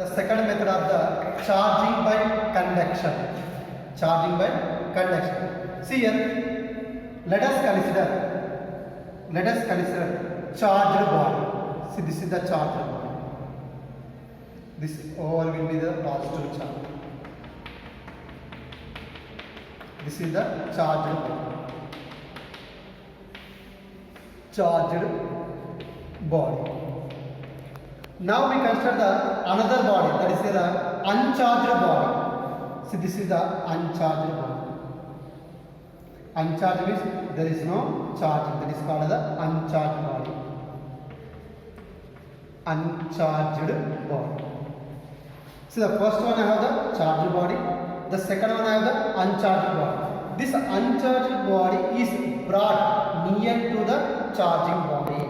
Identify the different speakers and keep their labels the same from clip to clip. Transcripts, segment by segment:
Speaker 1: the second method of the charging by conduction. Charging by conduction. See here, let us consider charged body. See, this is the charged body. This all will be the positive charge. This is the charged body. Charged body. Now we consider the another body, that is the uncharged body. See, this is the uncharged body. Uncharged means there is no charging. That is called the uncharged body. Uncharged body. See, the first one I have the charged body. The second one I have the uncharged body. This uncharged body is brought near to the charging body.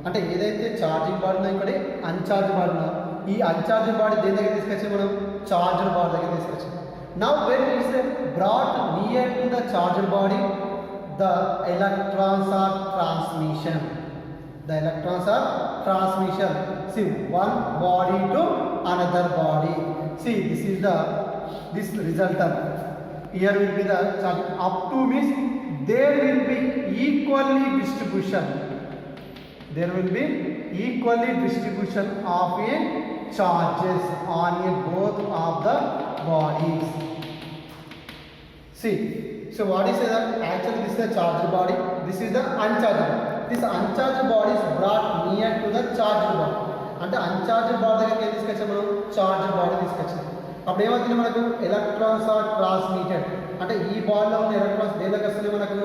Speaker 1: అంటే ఏదైతే charging body ఉందో ఇక్కడ అన్ఛార్జ్ body ఉందో ఈ అన్ఛార్జ్ body దేని దగ్గర తీసుకొచ్చి మనం చార్జ్డ్ బాడీ దగ్గర తీసుకొచ్చాం. Now when it's brought near to the charged body the electrons are transmission. The electrons are transmission. See, one body to another body. See, this resultant. Here will be the charge. Up to means there will be equally distribution. There will be equally distribution of a charges on a both of the bodies. See, so what is that? Actually, this is the charged body. This is the uncharged body. This uncharged body is brought near to the charged body. అంటే అన్చార్జ్డ్ body దగ్గరికి ఏం తీసుకొచ్చాం మనం charged body తీసుకొచ్చాం. అప్పుడు ఏమవుతుంది మనకు electrons are transmitted. అంటే ఈ బాడీలో ఉన్న ఎలక్ట్రాన్స్ దేనికి వస్తున్నాయి మనకు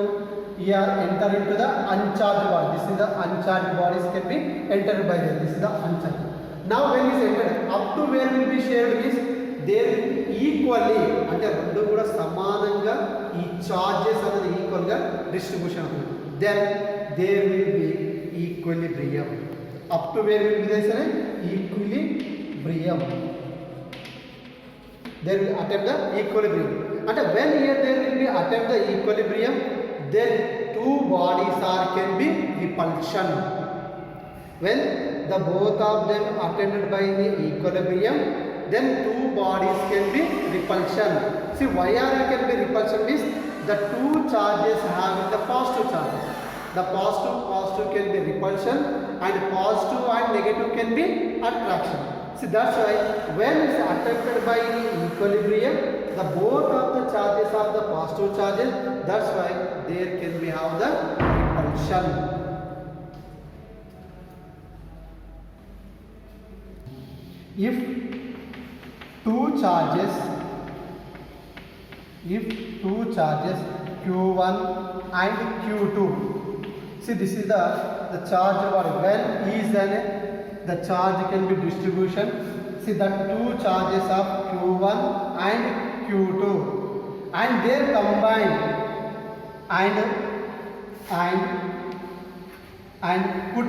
Speaker 1: enter into the uncharged body. This is the uncharged bodies can be entered by them. This is the uncharged. Now when is entered, up to where will be shared means there equally అంటే రెండు కూడా సమానంగా ఈ charges అనేది equal గా distribution అవుతుంది. Then there will be equilibrium. Up to where will be there equilibrium. There will attempt the equilibrium. And when here there will be attempt the equilibrium, then two bodies can be repulsion. When the both of them attended by the equilibrium, then two bodies can be repulsion. See, why can be repulsion means the two charges having the positive charges. The positive can be repulsion and positive and negative can be attraction. See, that's why when it's attempted by the equilibrium, the both of the charges are the positive charges. That's why there can be have the repulsion. If two charges Q1 and Q2, see, this is the charge body. When is then the charge can be distribution. See, the two charges of Q1 and Q2 and they are combined and put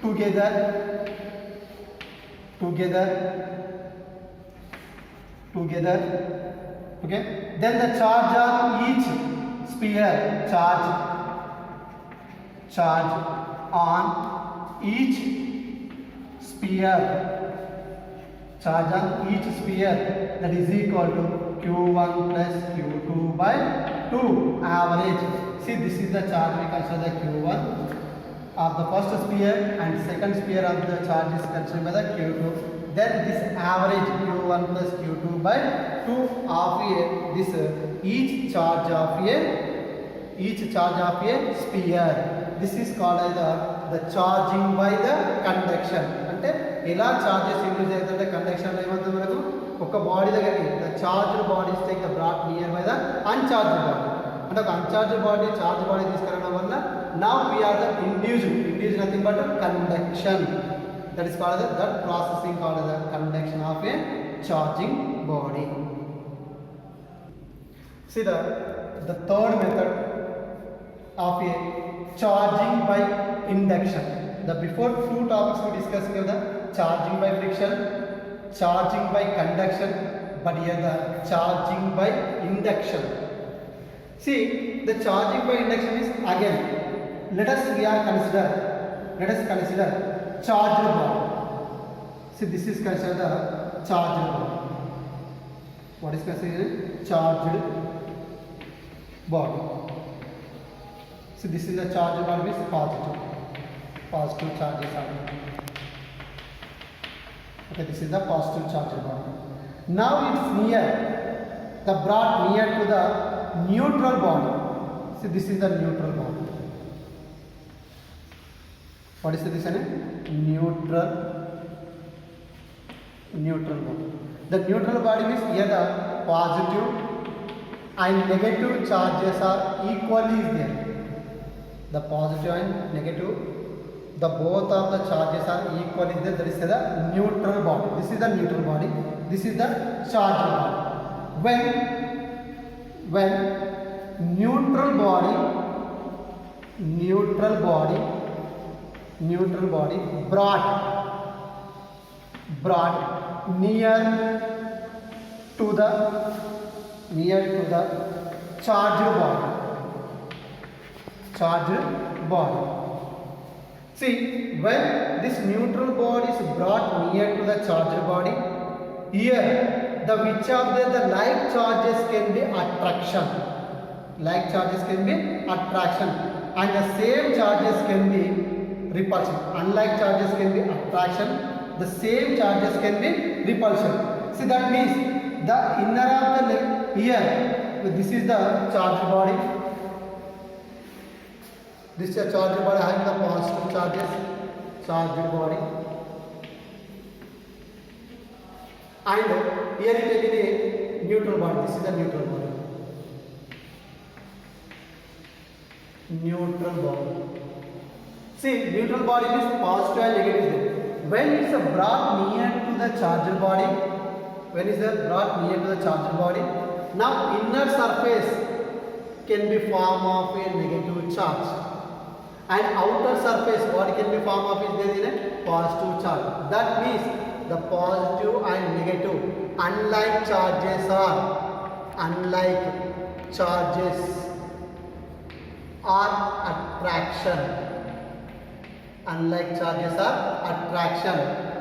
Speaker 1: together. Okay, then the charge on each sphere, charge on each sphere, that is equal to Q1 plus Q2 by 2 average. See, this is the charge we consider the Q1 of the first sphere and second sphere of the charge is considered by the Q2. Then this average Q1 plus Q2 by 2 of this each charge of a sphere. This is called as the charging by the conduction. అంటే ఎలా charges increase అవుతుంటే conduction లో ఏమవుతుంది మనకు ఒక body దగ్గరికి the charged bodies take the brought near by the uncharged body. అంటే ఒక uncharged body charged body తీసుకురావడం వల్ల now we are the induced nothing but conduction. That is called that processing called the conduction of a charging body. See the third method of a charging by induction. The before two topics we discussed here, the charging by friction, charging by conduction, but here the charging by induction. See, the charging by induction is again, let us consider charged body. See, this is considered the charged body. What is considered charged body? So this is the charged body means positive charges are there. Okay, this is the positive charged body. Now it's near, the brought near to the neutral body. So this is the neutral body. What is this name? Neutral body. The neutral body means here the positive and negative charges are equally there. The positive and negative, the both of the charges are equally there. That is the neutral body. This is the neutral body. This is the charged body. When neutral body brought near to the charged body. See, when this neutral body is brought near to the charged body, here the which of the like charges can be attraction. Like charges can be attraction, and the same charges can be repulsion. Unlike charges can be attraction, the same charges can be repulsion. See, that means the inner of the leg here, this is the charged body. This is a charged body having the positive charges, charged body. And here it is a neutral body. This is the neutral body. Neutral body. See, neutral body is positive and negative. When it's brought near to the charged body, now inner surface can be form of a negative charge, and outer surface what can be form of is there in a positive charge. That means the positive and negative unlike charges are attraction. Unlike charges are attraction,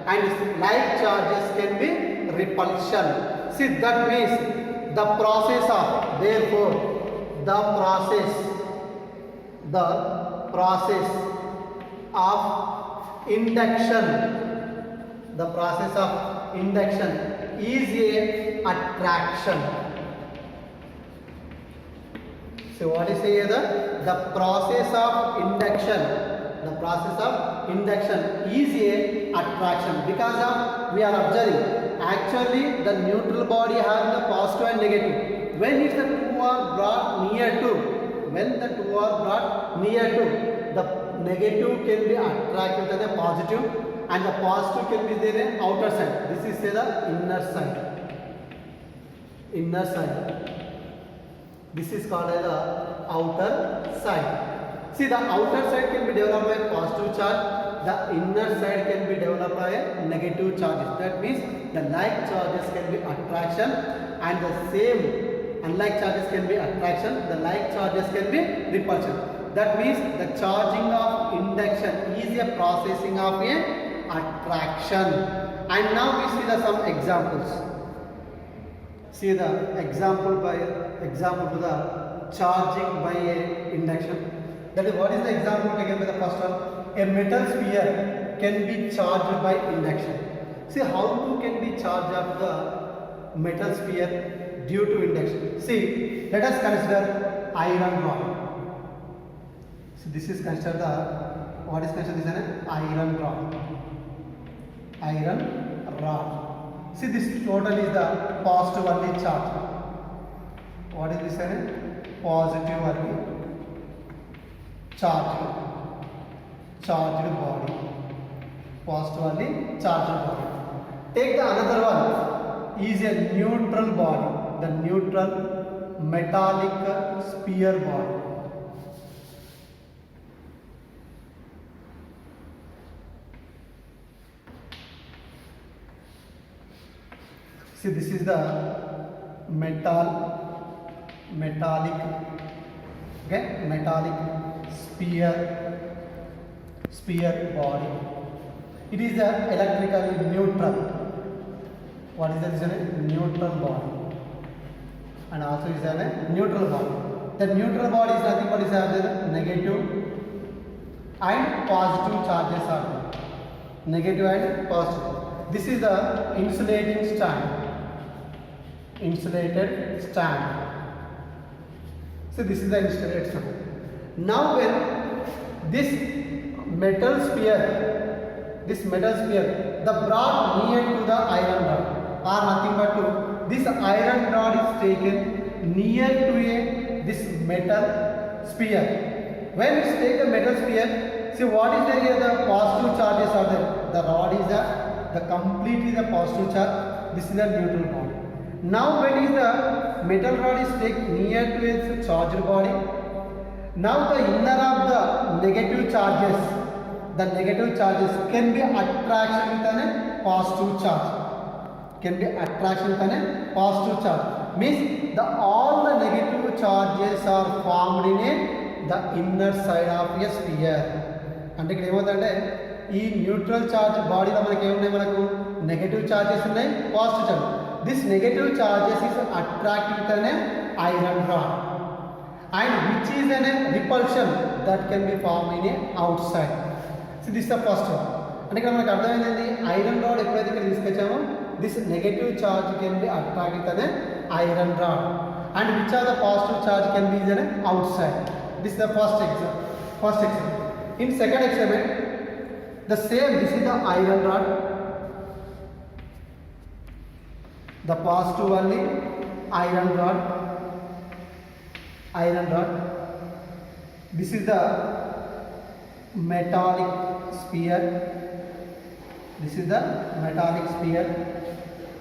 Speaker 1: and like charges can be repulsion. See, that means the process of induction is a attraction. So what is here? The process of induction is a attraction, because of we are observing actually the neutral body having the positive and negative. When the two are brought near to, the negative can be attracted to the positive, and the positive can be there in outer side. This is the inner side. This is called as the outer side. See, the outer side can be developed by positive charge, the inner side can be developed by negative charges. That means the like charges can be attraction, and the same unlike charges can be attraction, the like charges can be repulsion. That means the charging of induction is a processing of a attraction. And now we see some examples. See the example to the charging by a induction. That is, what is the example taken by the first one? A metal sphere can be charged by induction. See, how can be charged of the metal sphere due to induction? See, let us consider iron rod. So this is considered what is considered as an iron rod. See, this total is the positive only charge. What is this? Positive only charged body. Positive only charged body. Take the another one is a neutral body, the neutral metallic sphere body. See, this is the metallic sphere body. It is electrically neutral. what is that? Is a neutral body, and also is a neutral body. The neutral body is nothing but is a negative and positive charges are there. Negative and positive. This is the insulating stand. Insulated stand. So this is the insulated stand. Now when this metal sphere, the rod near to the iron rod, or nothing but to this iron rod is taken near to this metal sphere. When it's take the metal sphere, see what is there here? The positive charges are there. The rod is the completely the positive charge. This is the neutral body. Now when is the metal rod is taken near to its charged body, now the inner of the negative charges, can be attraction with a positive charge. Can be attraction with a positive charge. Means all the negative charges are formed in the inner side of a sphere. అంటే ఇక్కడ ఏమవుతుందంటే ఈ neutral charge బాడీలో మనకి ఏమున్నాయి? మనకు negative charges ఉన్నాయి, positive charge. This negative charges is attract with an iron rod and which is an repulsion that can be form in outside. So this the first one. అంటే ఇక్కడ మనకు అర్థమైంది iron rod ఎప్పుడైతే ఇక్కడ తీసుకొచ్చామో this negative charge can be attract with an iron rod and which are the positive charge can be an outside. This the first example. In second experiment, the same, this is the iron rod, the positive only iron rod. This is the metallic sphere.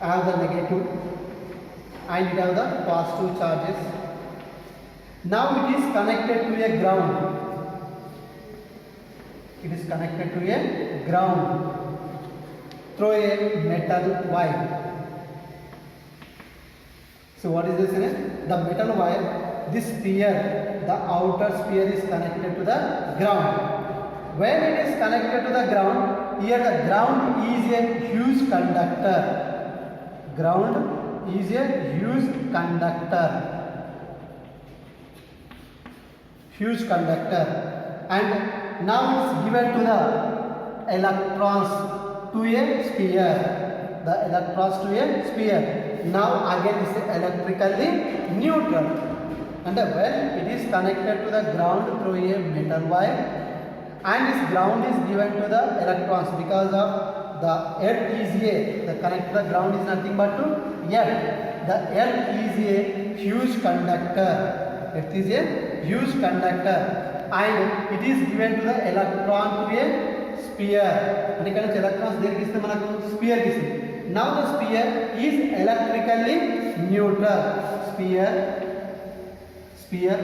Speaker 1: Have the negative and it have the positive charges. Now it is connected to a ground. It is connected to a ground through a metal wire. So what is this? The metal wire, this sphere, the outer sphere is connected to the ground. When it is connected to the ground, here the ground is a huge conductor. And now it is given to the electrons to a sphere. Now again this is electrically neutral. And when it is connected to the ground through a metal wire, and this ground is given to the electrons because of the earth is the connect to the ground is nothing but to earth. The earth is a huge conductor. And it is given to the electron to a sphere. And ఇక్కడ నుంచి electrons దేనికి ఇస్తే మనకు sphere కి ఇస్తుంది. Now the sphere is electrically neutral. Sphere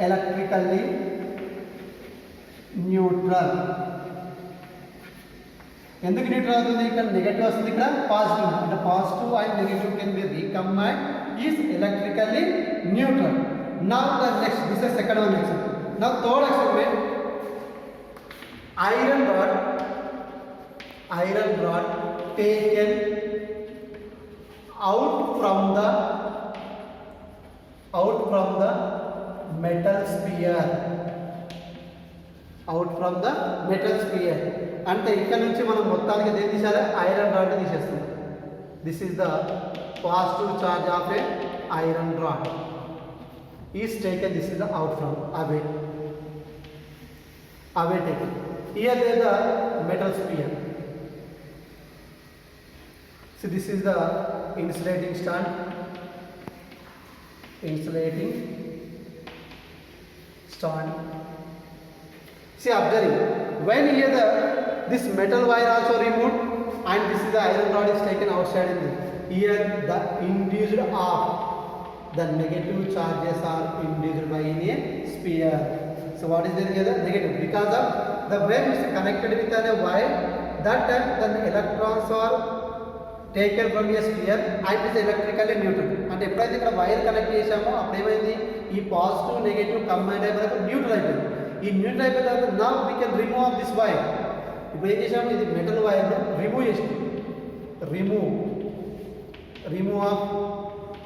Speaker 1: electrically neutral. ఎందుకు neutral అవుతుంది? ఇక్కడ నెగటివ్ వస్తుంది, ఇక్కడ పాజిటివ్. అంటే positive and negative can be recombined, is electrically neutral. Now the next, this is second one next. Now third experiment, iron rod taken out from the metal sphere. అంటే ఇక్కడ నుంచి మనం మొత్తానికి ఏం తీసాలి? ఐరన్ రాడ్ తీసేస్తాం. This is the positive charge of A iron rod is taken. This is the outflow away taken. Here there the metal sphere. So this is the insulating stand. See, observing when here this metal wire also removed and this is the iron rod is taken outside in this. Here the induced of the negative charges are induced by in a sphere. So what is there? Negative, because of the when is connected with a wire, that time the electrons are taken from a sphere and is electrically neutral. అంటే ఎప్పుడైతే ఇక్కడ wire connect చేసామో అప్పుడు ఏమైంది? ఈ positive negative combine అయిపోయి neutral అయిపోయింది. ఈ న్యూట్రల్ అయిపోయిన తర్వాత now we can remove of this wire. ఇప్పుడు ఏం చేసాము? ఇది మెటల్ వైర్ను రిమూవ్ చేసాము.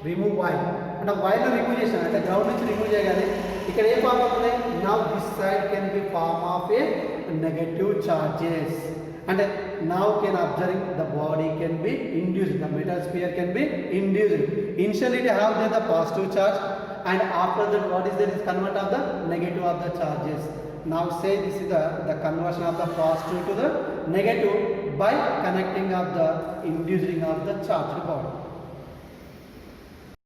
Speaker 1: రిమూవ్ వైర్ అంటే వైర్ను రిమూవ్ చేసాను అంటే గ్రౌండ్ నుంచి రిమూవ్ చేయగానే ఇక్కడ ఏ ఫామ్ అవుతుంది now this side can be form of a negative charges అంటే now can observing the body can be induced, the metal sphere can be induced. Initially it have the positive charge and after that what is there is convert of the negative of the charges. Now say this is the conversion of the positive to the negative by connecting of the inducing of the charged body.